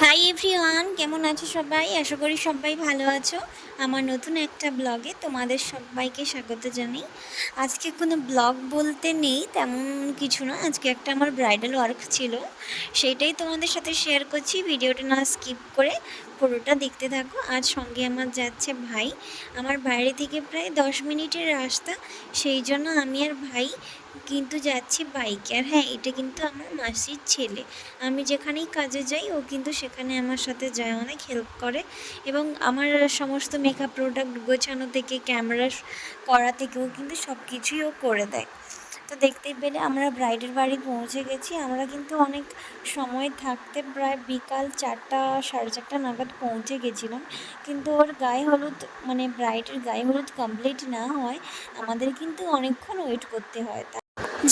Hi everyone, কেমন আছো সবাই? আশা করি সবাই ভালো আছো। আমার নতুন একটা ব্লগে তোমাদের সবাইকে স্বাগত জানাই। আজকে কোনো ব্লগ বলতে নেই, তেমন কিছু না। আজকে একটা আমার ব্রাইডাল ওয়ার্ক ছিল, সেইটাই তোমাদের সাথে শেয়ার করছি। ভিডিওটা না স্কিপ করে পুরোটা দেখতে থাকো। আজ সঙ্গে আমার যাচ্ছে ভাই। আমার বাইরে থেকে প্রায় 10 মিনিটের রাস্তা, সেই জন্য আমি আর ভাই কিন্তু যাচ্ছি বাইকে। আর হ্যাঁ, এটা কিন্তু আমার মাসির ছেলে। আমি যেখানেই কাজে যাই ও কিন্তু সেখানে আমার সাথে যায়, অনেক হেল্প করে এবং আমার সমস্ত মেকআপ প্রোডাক্ট গোছানো থেকে ক্যামেরা করা থেকে ও কিন্তু সব কিছুই ও করে দেয়। তো দেখতে পেলে আমরা ব্রাইডের বাড়ি পৌঁছে গেছি। আমরা কিন্তু অনেক সময় থাকতে প্রায় বিকাল 4টা 4:30 নাগাদ পৌঁছে গেছিলাম, কিন্তু ওর গায়ে হলুদ মানে ব্রাইডের গায়ে হলুদ কমপ্লিট না হয় আমাদের কিন্তু অনেকক্ষণ ওয়েট করতে হয়।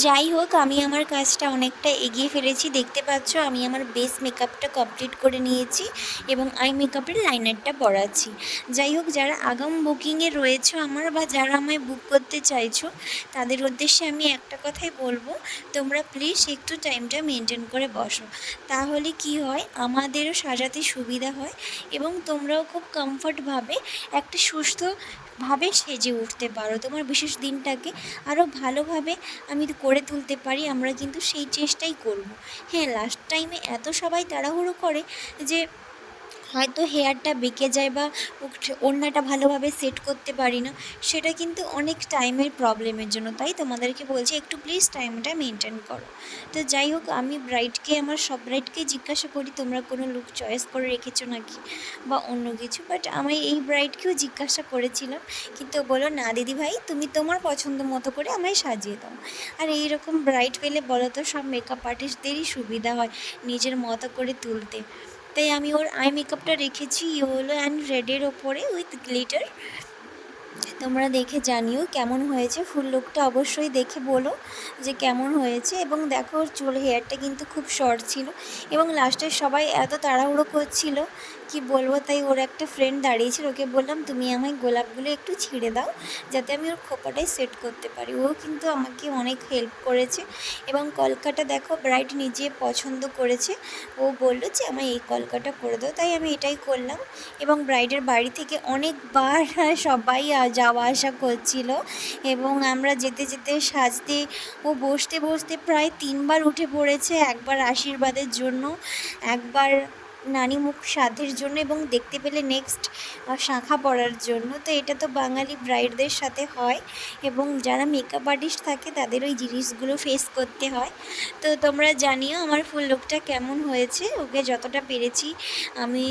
যাই হোক, আমি আমার কাজটা অনেকটা এগিয়ে ফেলেছি। দেখতে পাচ্ছ আমি আমার বেস মেকআপটা কমপ্লিট করে নিয়েছি এবং আই মেকআপের লাইনারটা পরাচ্ছি। যাই হোক, যারা আগাম বুকিংয়ে রয়েছে আমার বা যারা আমায় বুক করতে চাইছো তাদের উদ্দেশ্যে আমি একটা কথাই বলবো, তোমরা প্লিজ একটু টাইমটা মেনটেন করে বসো। তাহলে কি হয়, আমাদেরও সাজাতে সুবিধা হয় এবং তোমরাও খুব কমফর্টভাবে একটা সুস্থভাবে সেজে উঠতে পারো। তোমার বিশেষ দিনটাকে আরও ভালোভাবে আমি করে তুলতে পারি, আমরা কিন্তু সেই চেষ্টাই করব। হ্যাঁ, লাস্ট টাইমে এত সবাই তাড়াহুড়ো করে যে হয়তো হেয়ারটা বেঁকে যায় বা ওড়নাটা ভালোভাবে সেট করতে পারি না, সেটা কিন্তু অনেক টাইমের প্রবলেমের জন্য। তাই তোমাদেরকে বলছি একটু প্লিজ টাইমটা মেনটেন করো। তো যাই হোক, আমি আমার সব ব্রাইডকেই জিজ্ঞাসা করি তোমরা কোনো লুক চয়েস করে রেখেছো নাকি বা অন্য কিছু, বাট আমি এই ব্রাইডকেও জিজ্ঞাসা করেছিলাম, কিন্তু বলো না দিদি ভাই, তুমি তোমার পছন্দ মতো করে আমায় সাজিয়ে দাও। আর এইরকম ব্রাইড পেলে বলো তো, সব মেকআপ আর্টিস্টদেরই সুবিধা হয় নিজের মতো করে তুলতে। তাই আমি ওর আই মেকআপটা রেখেছি ইয়েলো অ্যান্ড রেডের ওপরে উইথ গ্লিটার। তোমরা দেখে জানিও কেমন হয়েছে। ফুল লুকটা অবশ্যই দেখে বলো যে কেমন হয়েছে। এবং দেখো, ওর চুল হেয়ারটা কিন্তু খুব শর্ট ছিল এবং লাস্টে সবাই এত তাড়াহুড়ো করছিল কি বলবো, তাই ওর একটা ফ্রেন্ড দাঁড়িয়েছিল, ওকে বললাম তুমি আমায় গোলাপগুলো একটু ছিঁড়ে দাও যাতে আমি ওর খোপাটাই সেট করতে পারি। ও কিন্তু আমাকে অনেক হেল্প করেছে এবং কলকাটা দেখো ব্রাইড নিজে পছন্দ করেছে। ও বললো যে আমায় এই কলকাটা করে দাও, তাই আমি এটাই করলাম। এবং ব্রাইডের বাড়ি থেকে অনেকবার সবাই যাওয়া আসা করছিল এবং আমরা যেতে যেতে সাজতে ও বসতে বসতে প্রায় 3বার উঠে পড়েছে। একবার আশীর্বাদের জন্য, একবার নানি মুখ সাধের জন্য এবং দেখতে পেলে নেক্সট শাঁখা পরার জন্য। তো এটা তো বাঙালি ব্রাইডদের সাথে হয় এবং যারা মেকআপ আর্টিস্ট থাকে তাদের ওই জিনিসগুলো ফেস করতে হয়। তো তোমরা জানিও আমার ফুল লুকটা কেমন হয়েছে। ওকে যতটা পেরেছি আমি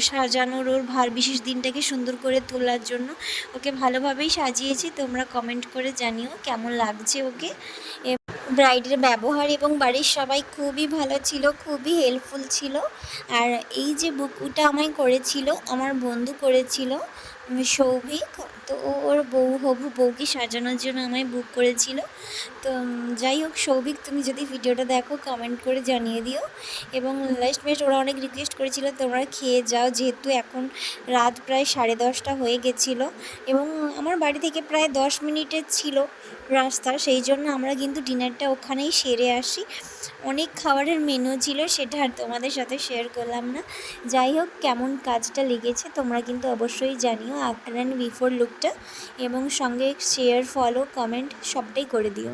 সাজানোর, ওর বিশেষ দিনটাকে সুন্দর করে তোলার জন্য ওকে ভালোভাবেই সাজিয়েছি। তোমরা কমেন্ট করে জানিও কেমন লাগছে ওকে। ব্রাইডের ব্যবহার এবং বাড়ির সবাই খুবই ভালো ছিল, খুবই হেল্পফুল ছিল। আর এই যে বুকুটা আমায় করেছিল আমার বন্ধু করেছিল, সৌভিক। তো ওর হবু বউকে সাজানোর জন্য আমায় বুক করেছিল। তো যাই হোক, সৌভিক তুমি যদি ভিডিওটা দেখো কমেন্ট করে জানিয়ে দিও। এবং লাস্টমেট ওরা অনেক রিকোয়েস্ট করেছিল তোমরা খেয়ে যাও, যেহেতু এখন রাত প্রায় 10:30 হয়ে গেছিলো এবং আমার বাড়ি থেকে প্রায় 10 মিনিটের ছিল রাস্তা, সেই জন্য আমরা কিন্তু ডিনারটা ওখানেই সেরে আসি। অনেক খাবারের মেনু ছিল, সেটা আর তোমাদের সাথে শেয়ার করলাম না। যাই হোক, কেমন কাজটা লেগেছে তোমরা কিন্তু অবশ্যই জানিও, আফটার অ্যান্ড বিফোর লুকটা, এবং সঙ্গে শেয়ার, ফলো, কমেন্ট সবটাই করে দিও।